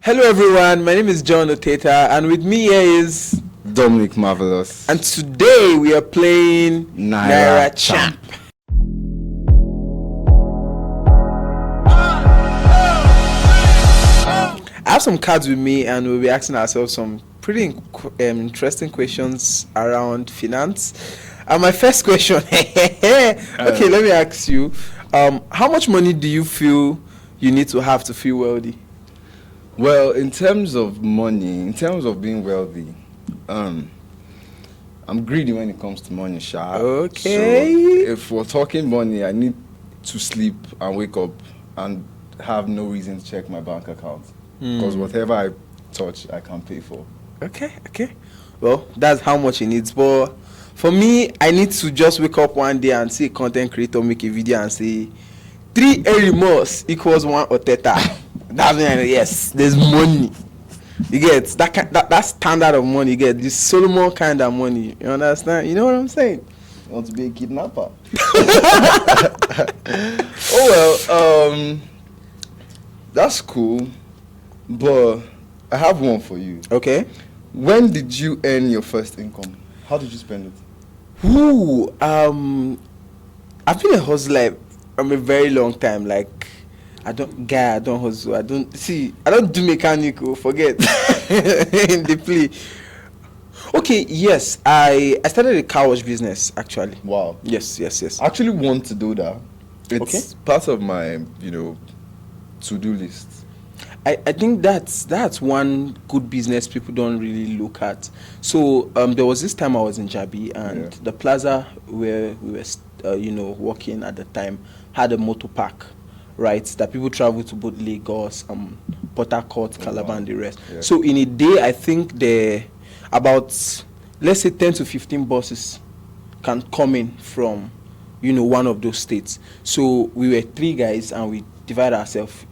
Hello everyone, my name is John Oteta and with me here is Dominic Marvelous. And today we are playing Naira Champ. I have some cards with me and we'll be asking ourselves some pretty interesting questions around finance. My first question, okay, let me ask you, how much money do you feel you need to have to feel wealthy? Well, in terms of money, in terms of being wealthy, I'm greedy when it comes to money, Sha. Okay. So if we're talking money, I need to sleep and wake up and have no reason to check my bank account. Because whatever I touch, I can pay for. Okay. Well, that's how much it needs. But for me, I need to just wake up one day and see a content creator make a video and say 3 remorse equals 1 Oteta. That's when yes, there's money. You get that standard of money. You get this Solomon kind of money. You understand? You know what I'm saying? You want to be a kidnapper? Oh well, that's cool. But I have one for you. Okay. When did you earn your first income? How did you spend it? Ooh, I've been a hustler from a very long time. Like I don't hustle. I don't do mechanical. Forget in the play. Okay, yes, I started a car wash business actually. Wow. Yes. I actually want to do that. It's part of my, to-do list. I think that's one good business people don't really look at. So there was this time I was in Jabi and the plaza where we were working at the time had a motor park, right? That people travel to both Lagos, Port Harcourt, Calabar, and the rest. Yeah. So in a day, I think there about let's say 10 to 15 buses can come in from one of those states. So we were 3 guys and we divide ourselves.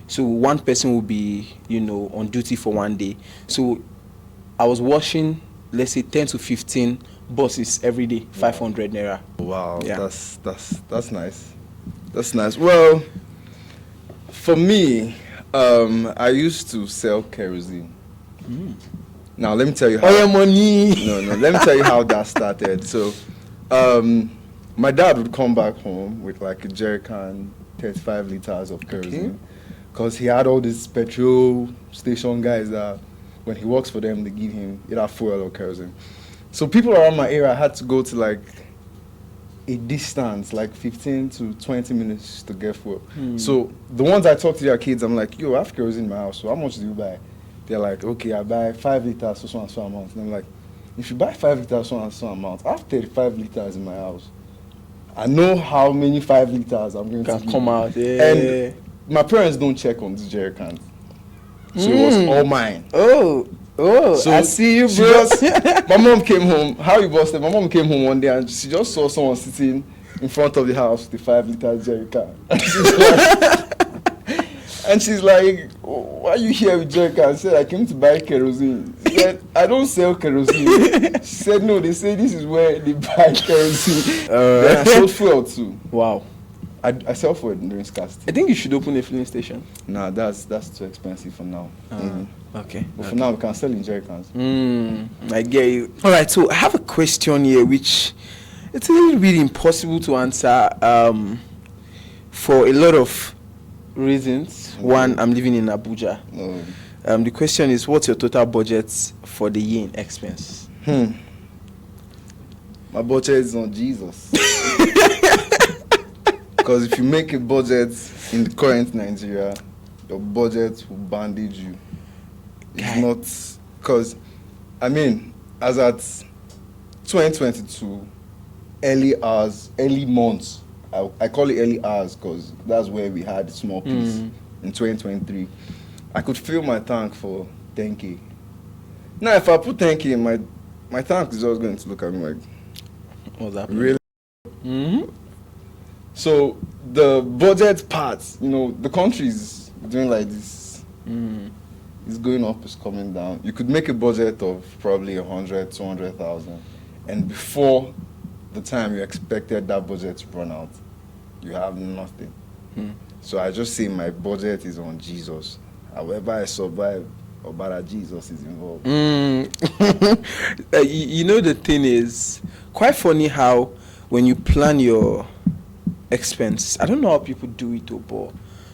So one person will be, on duty for one day. So I was washing, let's say 10 to 15 buses every day, 500 Naira. Wow, yeah. That's nice. That's nice. Well, for me, I used to sell kerosene. Now let me tell you how. Oh, your money. No. Let me tell you how that started. So, my dad would come back home with like a jerrycan, 35 liters of kerosene. Because he had all these petrol station guys that when he works for them, they give him either fuel or kerosene. So people around my area had to go to like a distance, like 15 to 20 minutes to get fuel. So the ones I talk to their kids, I'm like, yo, I have kerosene in my house, so how much do you buy? They're like, okay, I buy 5 liters, so and so amount. And I'm like, if you buy 5 liters, so and so amount, I have 35 liters in my house. I know how many 5 liters I'm going to come out. Yeah. And my parents don't check on the jerry cans. So it was all mine. Oh, so I see you, bro. My mom came home. How you busted? My mom came home one day and she just saw someone sitting in front of the house with the 5 liter jerry can. And she's like, why are you here with jerry can? I said, I came to buy kerosene. She said, I don't sell kerosene. She said, no, they say this is where they buy kerosene. Then I sold fuel too. Wow. I sell for it during scarcity. I think you should open a filling station. Nah, that's too expensive for now. Okay. But for now, we can sell in jerry cans. I get you. All right, so I have a question here, which it's a little bit impossible to answer for a lot of reasons. One, I'm living in Abuja. The question is, what's your total budget for the year in expense? My budget is on Jesus. Because if you make a budget in the current Nigeria, your budget will bandage you. It's not... Because, as at 2022, early months, I call it early hours because that's where we had a small piece. In 2023, I could fill my tank for 10K. Now, if I put 10K in my tank is just going to look at me like... What's that? Really? So the budget part, the country is doing like this. It's going up, it's coming down. You could make a budget of probably 100, 200,000, and before the time you expected that budget to run out, you have nothing. So I just say my budget is on Jesus. however I survive, or better Jesus is involved. You know, the thing is quite funny how when you plan your expense, I don't know how people do it, but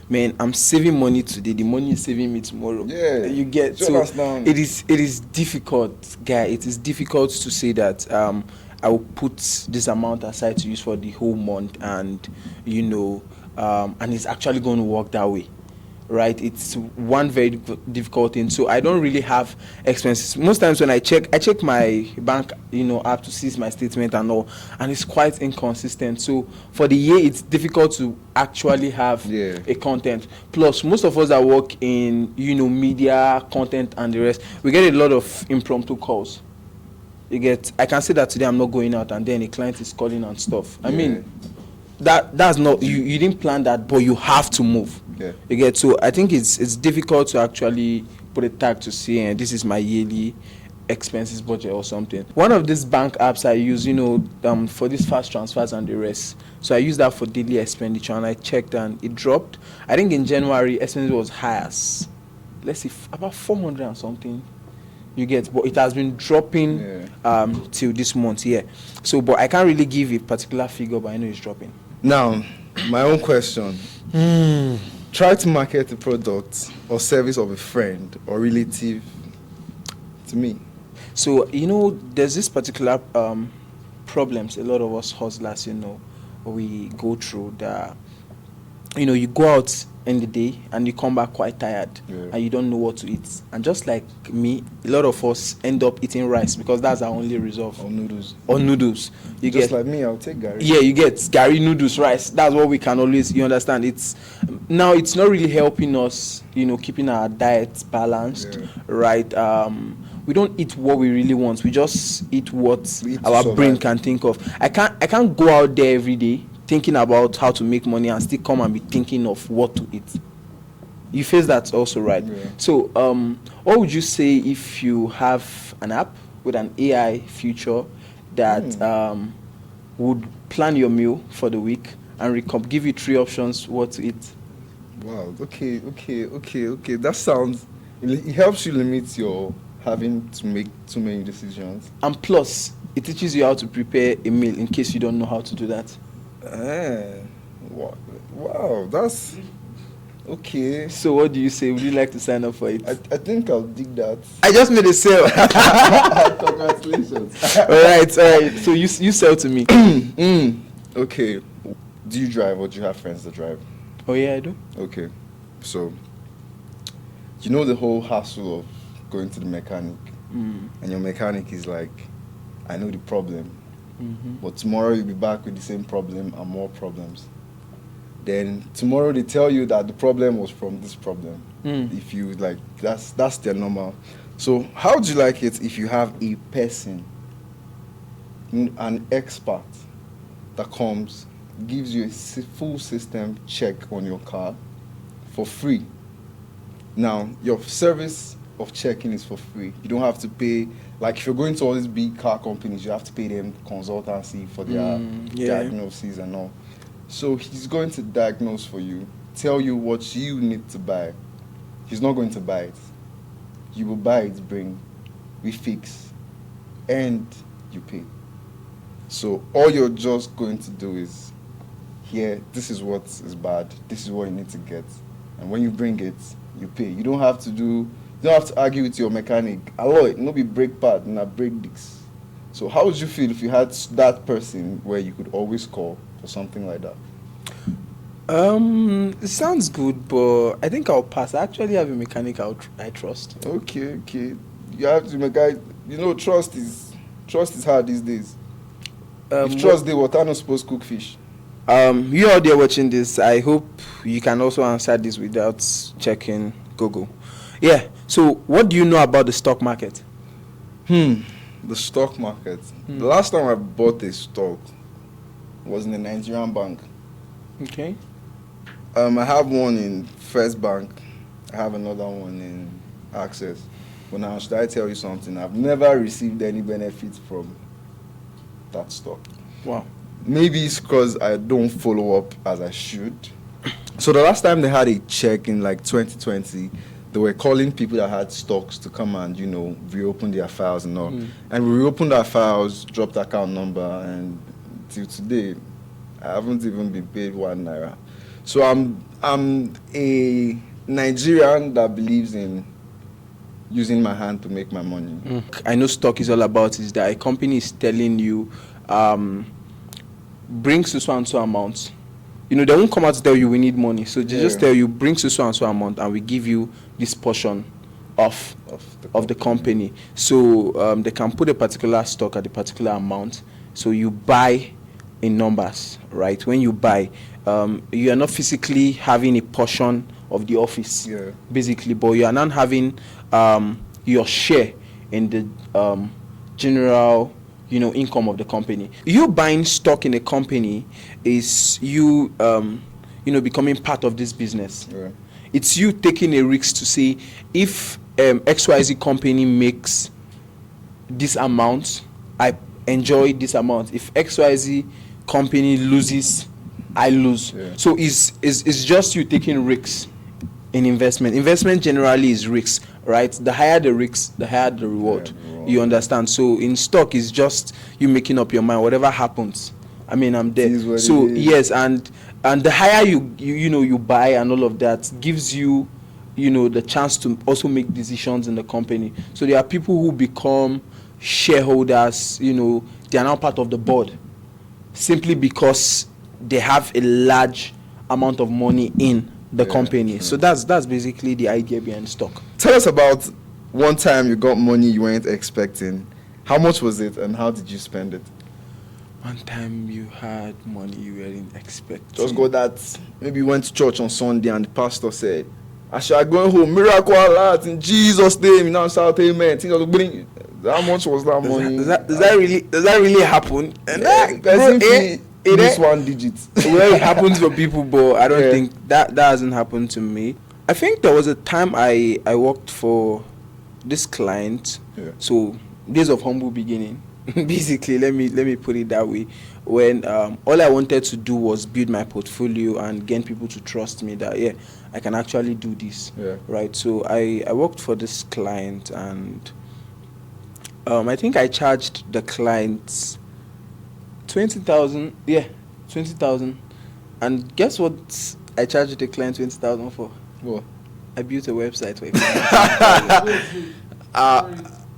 man, I'm saving money today. The money is saving me tomorrow. Yeah, you get you so understand? it is difficult, guy. It is difficult to say that I will put this amount aside to use for the whole month, and and it's actually going to work that way. Right, it's one very difficult thing. So I don't really have expenses. Most times when I check my bank app to see my statement and all, and it's quite inconsistent. So for the year it's difficult to actually have a content. Plus most of us that work in media content and the rest, we get a lot of impromptu calls. I can say that today I'm not going out, and then a client is calling and stuff. I mean, that's not you didn't plan that, but you have to move. So I think it's difficult to actually put a tag to say, and this is my yearly expenses budget or something. One of these bank apps I use, for these fast transfers and the rest. So I use that for daily expenditure, and I checked and it dropped. I think in January expenses was high as, let's see, about 400 and something. But it has been dropping till this month. So but I can't really give a particular figure, but I know it's dropping. Now, my own question. Try to market a product or service of a friend or relative to me. So, there's this particular problems a lot of us hustlers, we go through that, you go out in the day and you come back quite tired and you don't know what to eat. And just like me, a lot of us end up eating rice because that's our only resolve. Or noodles. Like me, I'll take Gary. Yeah, you get Gary, noodles, rice. That's what we can always, you understand. It's not really helping us, keeping our diet balanced, right? We don't eat what we really want. We just eat what our brain can think of. I can't go out there every day thinking about how to make money and still come and be thinking of what to eat. You face that also, right? So what would you say if you have an app with an AI feature that would plan your meal for the week and give you 3 options what to eat? Wow, okay. That sounds, it helps you limit your having to make too many decisions. And plus, it teaches you how to prepare a meal in case you don't know how to do that. Wow, that's okay. So what do you say? Would you like to sign up for it? I think I'll dig that. I just made a sale. Congratulations. All right. So you sell to me. Okay. Do you drive or do you have friends that drive? Oh yeah, I do. Okay. So, the whole hassle of going to the mechanic, and your mechanic is like, I know the problem. But tomorrow you'll be back with the same problem and more problems. Then tomorrow they tell you that the problem was from this problem. If you like, that's their normal. So how would you like it if you have a person, an expert, that comes, gives you a full system check on your car for free? Now, your service of checking is for free. You don't have to pay. Like if you're going to all these big car companies, you have to pay them consultancy for their diagnoses and all. So he's going to diagnose for you, tell you what you need to buy. He's not going to buy it. You will buy it, we fix, and you pay. So all you're just going to do is, here, this is what is bad, this is what you need to get. And when you bring it, you pay. You don't have to argue with your mechanic. Alloy, no be brake pad, na brake discs. So how would you feel if you had that person where you could always call for something like that? It sounds good, but I think I'll pass. I actually have a mechanic I trust. Okay. You have to mechanic. Trust is hard these days. If trust the water not supposed to cook fish. You out there watching this, I hope you can also answer this without checking Google. Yeah. So, what do you know about the stock market? The stock market. The last time I bought a stock was in a Nigerian bank. Okay. I have one in First Bank. I have another one in Access. But now, should I tell you something? I've never received any benefit from that stock. Wow. Maybe it's because I don't follow up as I should. So the last time they had a check in like 2020, they were calling people that had stocks to come and, reopen their files and all. And we reopened our files, dropped account number, and till today, I haven't even been paid 1 naira. So I'm a Nigerian that believes in using my hand to make my money. I know stock is all about is that a company is telling you, bring so and so amount. They won't come out to tell you we need money. So they just tell you, bring so and so amount, and we give you this portion of the company. So they can put a particular stock at a particular amount. So you buy in numbers, right? When you buy, you are not physically having a portion of the office, basically, but you are not having your share in the general income of the company. You buying stock in a company is you becoming part of this business. It's you taking a risk to say, if XYZ company makes this amount, I enjoy this amount. If XYZ company loses, I lose. So it's just you taking risks in investment. Investment generally is risks, right? The higher the risks, the higher the reward. You understand? So in stock, it's just you making up your mind. Whatever happens, I'm there. So yes, and the higher you buy and all of that gives you, the chance to also make decisions in the company. So there are people who become shareholders. They are now part of the board simply because they have a large amount of money in the company. So that's basically the idea behind stock. Tell us about one time you got money you weren't expecting. How much was it and how did you spend it? One time you had money you weren't expecting. Just go that maybe you went to church on Sunday and the pastor said, as you are going home, miracle alert in Jesus' name. Now shout amen. How much was that money? Does that really happen? It is 1 digit. Well, it happens for people, but I don't think that hasn't happened to me. I think there was a time I worked for this client. So days of humble beginning. Basically, let me put it that way. When all I wanted to do was build my portfolio and gain people to trust me that I can actually do this. Right. So I worked for this client, and I think I charged the clients 20,000. 20,000. And guess what I charged the client 20,000 for? What? I built a website for him.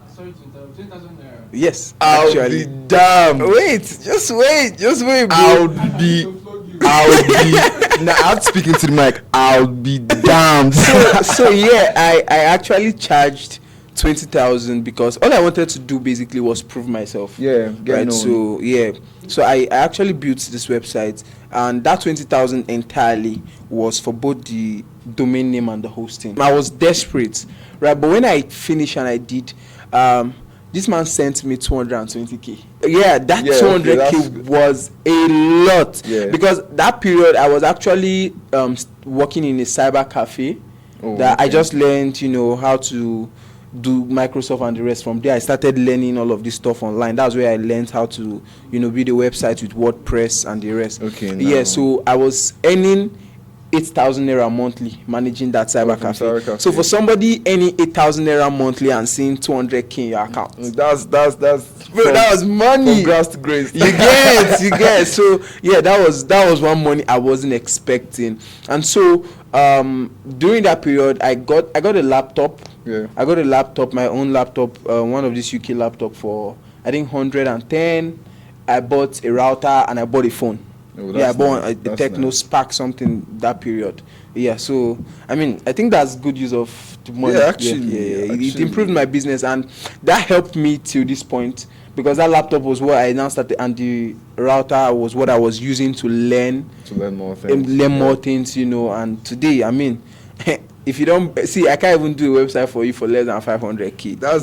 Sorry to interrupt. 10,000 naira. Yes, I'll actually. be damned. Wait, just wait, bro. I'll be now I'm speaking to the mic. I'll be damned. So I actually charged 20,000 because all I wanted to do basically was prove myself. Right. So I actually built this website, and that 20,000 entirely was for both the domain name and the hosting. I was desperate, right? But when I finished and I did, this man sent me 220k. That 200k was a lot, because that period I was actually working in a cyber cafe I just learned, how to do Microsoft and the rest. From there I started learning all of this stuff online. That's where I learned how to build a website with WordPress and the rest. So I was earning 8,000 naira monthly managing that cyber cafe. So for somebody earning 8,000 naira monthly and seeing 200k in your account, that's that was money from grass to grace. you get So that was one money I wasn't expecting. And so during that period I got a laptop. I got a laptop, my own laptop, one of these UK laptop for I think 110. I bought a router and I bought a phone. I bought a Techno Spark something that period. So I think that's good use of the money. It improved my business, and that helped me till this point, because that laptop was what I now started, and the router was what I was using to learn more things. And today, if you don't see, I can't even do a website for you for less than 500k. Now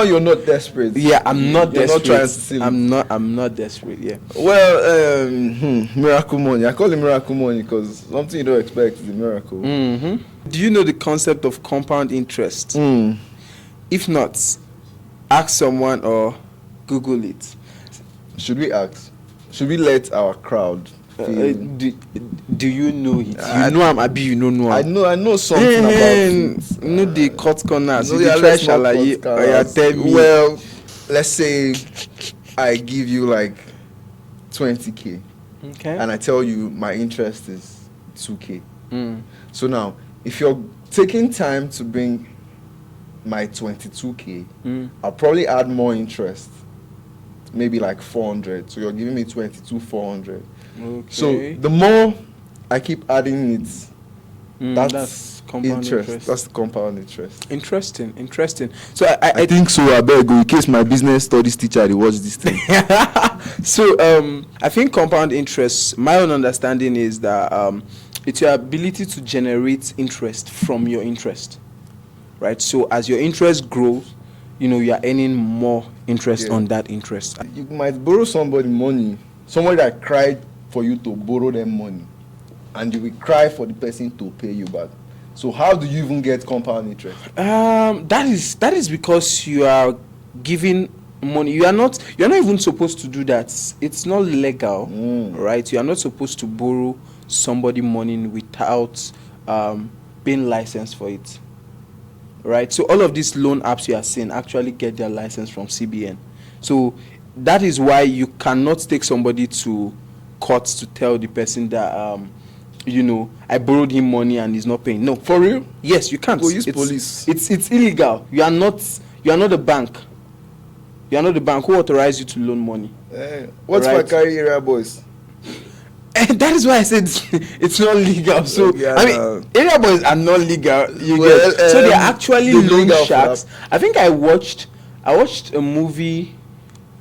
you're not desperate. I'm not desperate. Not trying to I'm not desperate. Well, miracle money. I call it miracle money because something you don't expect is a miracle. Do you know the concept of compound interest? If not, ask someone or Google it. Should we ask? Should we let our crowd feel. Do you know it? You know I'm Abi, you know I know something about it. No, the cut corners. No, You yeah, dey try let's not shalaye. cut Oya, corners. tell me. Well, let's say I give you like 20K, Okay. and I tell you my interest is 2K. Mm. So now, if you're taking time to bring my 22K, I'll probably add more interest, maybe like 400. So you're giving me 22,400. Okay. So the more I keep adding it, that's compound interest. That's the compound interest. Interesting. So I think so. I beg, in case my business studies teacher they watch this thing. So I think compound interest, my own understanding is that it's your ability to generate interest from your interest, right? So as your interest grows, you are earning more interest on that interest. You might borrow somebody money, somebody that cried for you to borrow them money, and you will cry for the person to pay you back. So how do you even get compound interest? That is because you are giving money. You are not even supposed to do that. It's not legal, right? You are not supposed to borrow somebody money without being licensed for it, right? So all of these loan apps you are seeing actually get their license from CBN. So that is why you cannot take somebody to court to tell the person that I borrowed him money and he's not paying. No, For real? yes, you can't. Go use It's police. It's illegal. You are not the bank. You are not the bank who authorized you to loan money. What's Right. my carry area boys? And that is why I said it's not legal. So area boys are not legal. So they are actually they're loan legal for sharks. that. I think I watched a movie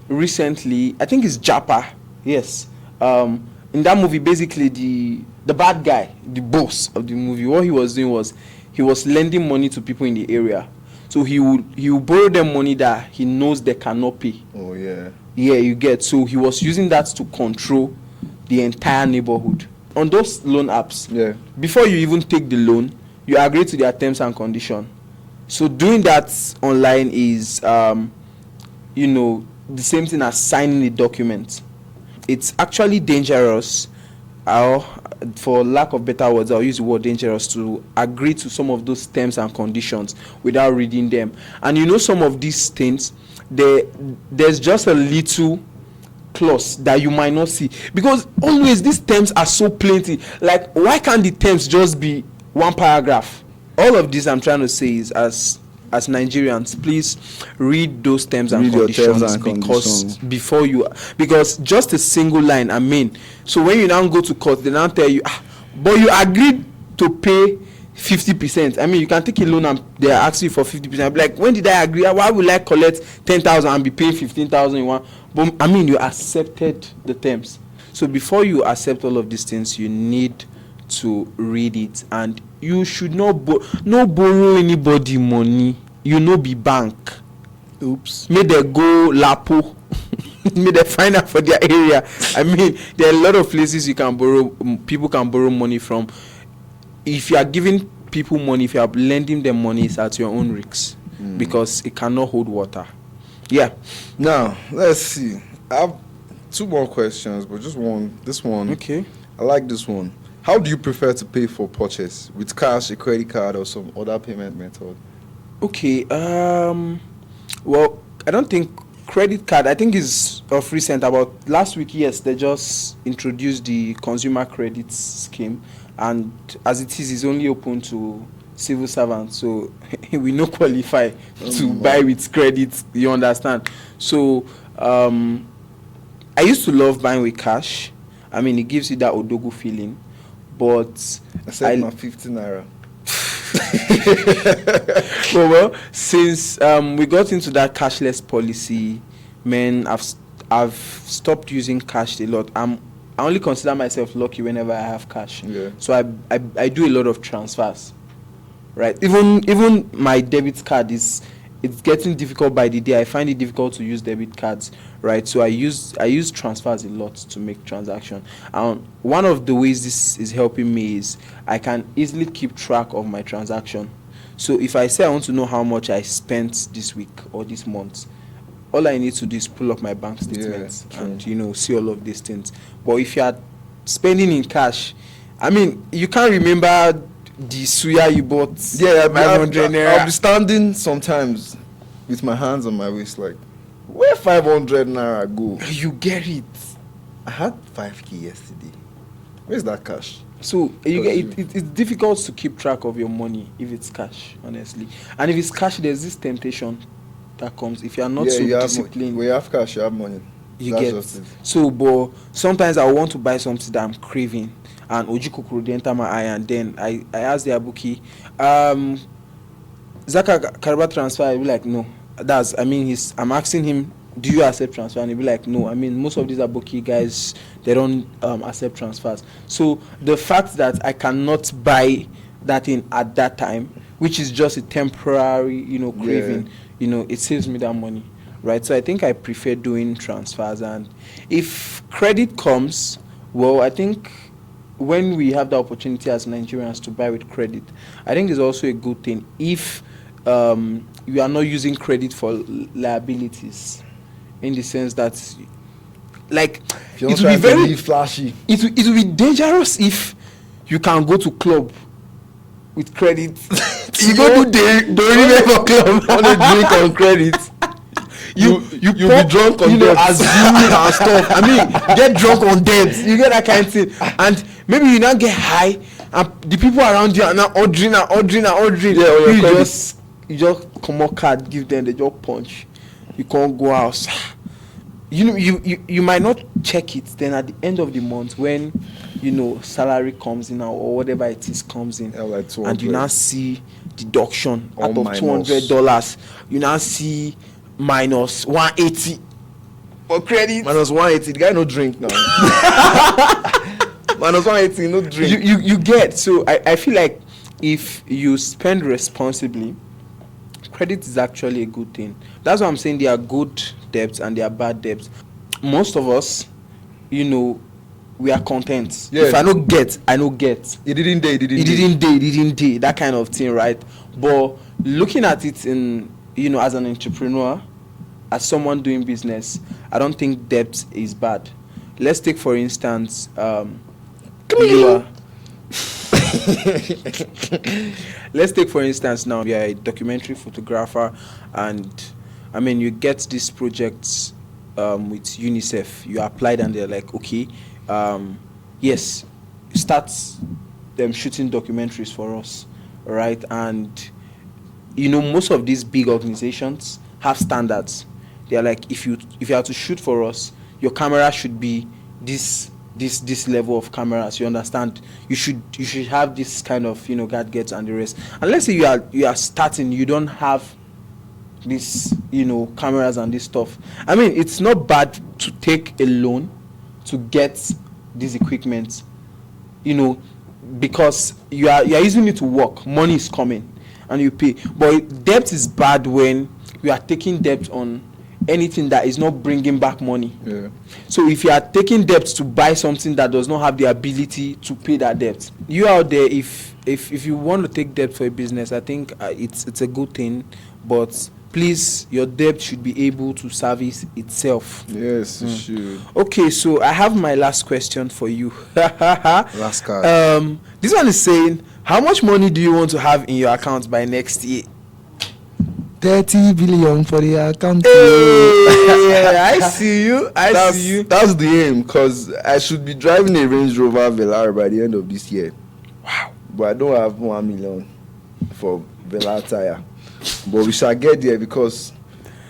recently. I think it's Japa. Yes. In that movie, basically the bad guy, the boss of the movie, what he was doing was he was lending money to people in the area. So he would borrow them money that he knows they cannot pay. Oh yeah. Yeah, you get. So he was using that to control the entire neighborhood. On those loan apps, before you even take the loan, you agree to their terms and conditions. So doing that online is, the same thing as signing a document. It's actually dangerous, for lack of better words, I'll use the word dangerous, to agree to some of those terms and conditions without reading them. And some of these things, there's just a little clause that you might not see, because always these terms are so plenty. Like, why can't the terms just be one paragraph? All of this I'm trying to say is, as Nigerians, please read those terms and conditions, because just a single line, so when you now go to court, they now tell you, but you agreed to pay 50%. You can take a loan and they are asking you for 50%. Like, when did I agree? Why would I collect 10,000 and be paying 15,000 in one? But you accepted the terms. So before you accept all of these things, you need to read it, and you should not borrow anybody money. Be bank. Oops. May they go Lapo. May they find out for their area. There are a lot of places you can borrow. People can borrow money from. If you are giving people money, if you are lending them money, it's at your own risk, because it cannot hold water. Yeah. Now let's see. I have two more questions, but just one. This one. Okay. I like this one. How do you prefer to pay for purchase? With cash, a credit card, or some other payment method? Okay. Well, I don't think credit card. I think is of recent. About last week, yes, they just introduced the consumer credit scheme, and as it is, it's only open to civil servants. So we no qualify to buy with credit. You understand? So I used to love buying with cash. It gives you that odogu feeling. But except my 50 naira. well, since we got into that cashless policy, I've stopped using cash a lot. I only consider myself lucky whenever I have cash. Yeah. So I do a lot of transfers, right? Even my debit card it's getting difficult by the day. I find it difficult to use debit cards, right? So I use transfers a lot to make transactions. And one of the ways this is helping me is I can easily keep track of my transaction. So if I say I want to know how much I spent this week or this month, all I need to do is pull up my bank statements and see all of these things. But if you are spending in cash. I mean, you can't remember the suya you bought. Yeah, 500 naira. I'll be standing sometimes with my hands on my waist, like, where 500 naira go? You get it. I had 5k yesterday. Where's that cash? So you get it's difficult to keep track of your money if it's cash, honestly. And if it's cash, there's this temptation that comes if you are not so disciplined. When you have cash, you have money. You That's get just it. so, but sometimes I want to buy something that I'm craving, and Ojikokoro they enter my eye, and then I ask the abuki, Zaka Karaba transfer. I'll be like, no. I'm asking him, do you accept transfer? And he'll be like, no. I mean, most of these abuki guys, they don't accept transfers. So the fact that I cannot buy that thing at that time, which is just a temporary, craving, it saves me that money. Right, so I think I prefer doing transfers, and if credit comes, well, I think when we have the opportunity as Nigerians to buy with credit, I think it's also a good thing if you are not using credit for liabilities, in the sense that, like, If you're it not will be trying to very be flashy. it will be dangerous if you can go to club with credit. You go to the for club On a drink on credit. You'll be drunk on debt. assuming and stuff. I mean, get drunk on debt. You get that kind of thing, and maybe you now get high, and the people around you are now ordering. Yeah, you just come on card, give them, they just punch. You can't go out. You might not check it. Then at the end of the month, when salary comes in or whatever it is comes in, like and you now see deduction Or out of $200, you now see minus 180 for credit. Minus 180. The guy no drink now. Minus 180, no drink. You get. So I feel like if you spend responsibly, credit is actually a good thing. That's why I'm saying there are good debts and there are bad debts. Most of us, we are content. Yeah. If I don't get, I don't get. It didn't day. That kind of thing, right? But looking at it in, as an entrepreneur, as someone doing business, I don't think debt is bad. Let's take, for instance, let's take, for instance, now you are a documentary photographer, and I mean, you get these projects with UNICEF. You applied, and they're like, okay, yes, start them shooting documentaries for us, all right? And most of these big organizations have standards. They are like, if you have to shoot for us, your camera should be this level of cameras. You understand? You should have this kind of gadgets and the rest. And let's say you are starting, you don't have this cameras and this stuff. I mean, it's not bad to take a loan to get this equipment, because you are using it to work. Money is coming and you pay. But debt is bad when you are taking debt on anything that is not bringing back money. Yeah. So if you are taking debt to buy something that does not have the ability to pay that debt, you out there, if you want to take debt for a business, I think it's a good thing, but please, your debt should be able to service itself. Yes, it should. Okay, so I have my last question for you. Last card. This one is saying, how much money do you want to have in your account by next year? 30 billion for the account. Hey, I see you. That's the aim, because I should be driving a Range Rover Velar by the end of this year. Wow. But I don't have 1 million for Velar tire. But we shall get there, because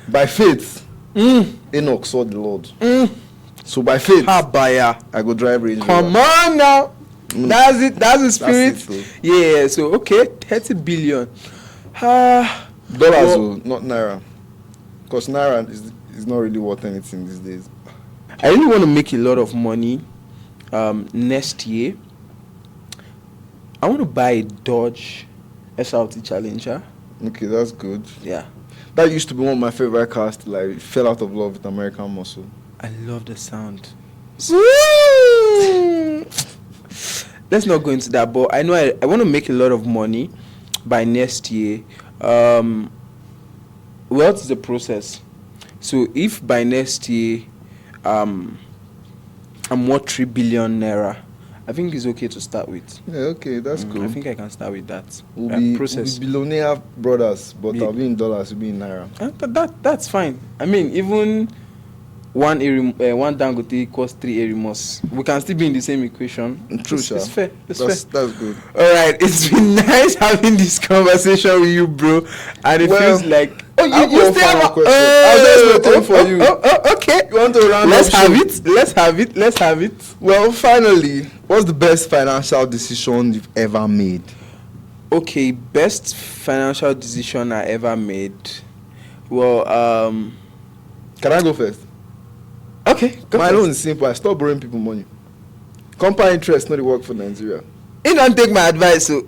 by faith, Enoch saw the Lord. So by faith, I go drive Range Rover. Come on now. That's it. That's the spirit. That's it, Yeah. So okay, 30 billion. Dollars, not Naira. Because Naira is not really worth anything these days. I really want to make a lot of money next year. I want to buy a Dodge SRT Challenger. Okay, that's good. Yeah. That used to be one of my favorite cars till I fell out of love with American Muscle. I love the sound. Let's not go into that, but I know I want to make a lot of money by next year. Wealth is a process. So if by next year I'm worth 3 billion naira, I think it's okay to start with. Yeah, okay, that's cool. I think I can start with that. We'll be Process. billionaire brothers, but Yeah. I'll be in dollars, you'll be in naira. That's fine. I mean, even one Dangote equals 3 Erimos. We can still be in the same equation. True, It's fair. It's fair. That's good. All right, it's been nice having this conversation with you, bro. And it feels like I have one final question. I was just waiting for you. Okay. You want to round Let's up have show? it. Let's have it. Well, finally, what's the best financial decision you've ever made? Okay, best financial decision I ever made. Well, Can I go first? okay. Go My first. own is simple. I stop borrowing people money. Compound interest not the work for Nigeria. You don't take my advice, so.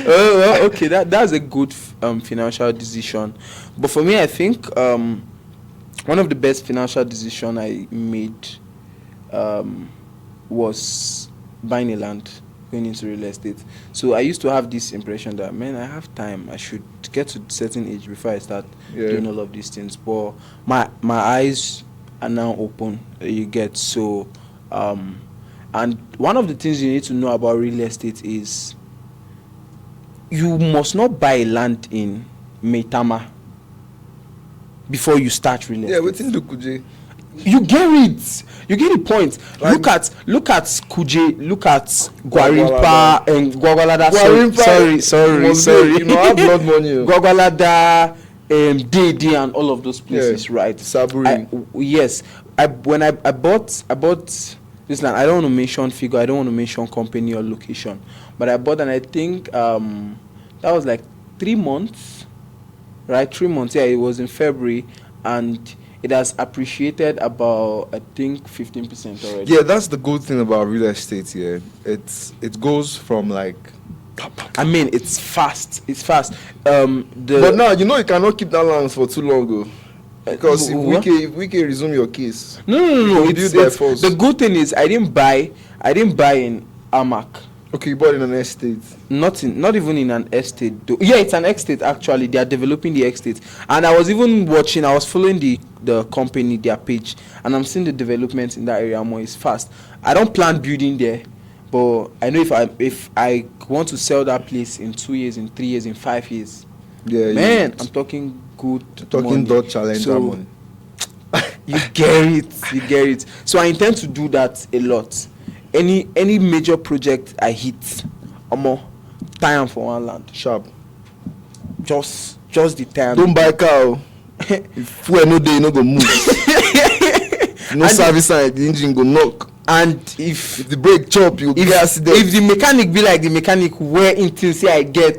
Well, okay, that's a good financial decision. But for me, I think one of the best financial decision I made was buying a land, going into real estate. So I used to have this impression that, man, I have time. I should get to a certain age before I start doing all of these things. But my eyes are now open. You get so. And one of the things you need to know about real estate is you must not buy land in Maitama before you start real estate. Yeah, waiting to Kuje. You get it. You get the point. Like, look at Kuje. Look at Gwarimpa and Gwagwalada. Sorry. You know, I have blood money. Gwagwalada, Dede, and all of those places, right? Saburi. Yes. When I bought this land, I don't want to mention figure. I don't want to mention company or location. But I bought, and I think that was like 3 months, right? 3 months. Yeah, it was in February, and it has appreciated about, I think, 15% already. Yeah, that's the good thing about real estate. Yeah, it goes from like. I mean, it's fast. It's fast. But now you know you cannot keep that land for too long, though. Because if we can resume your case. No. It's the good thing is I didn't buy in Amac. Okay, you bought in an estate. Not even in an estate though. Yeah, it's an estate actually. They are developing the estate. And I was even watching, I was following the company, their page, and I'm seeing the development in that area more. It's fast. I don't plan building there, but I know if I want to sell that place in 2 years, in 3 years, in 5 years. Yeah, man, I'm talking good. Talking Dodge Challenger money. You get it. So I intend to do that a lot. Any major project I hit, time for one land. Sharp. Just the time. Don't buy car. If fuel no day, no go move. No service sign, the engine go knock. And if the brake chop, you get accident. If the mechanic be like the mechanic where until say I get.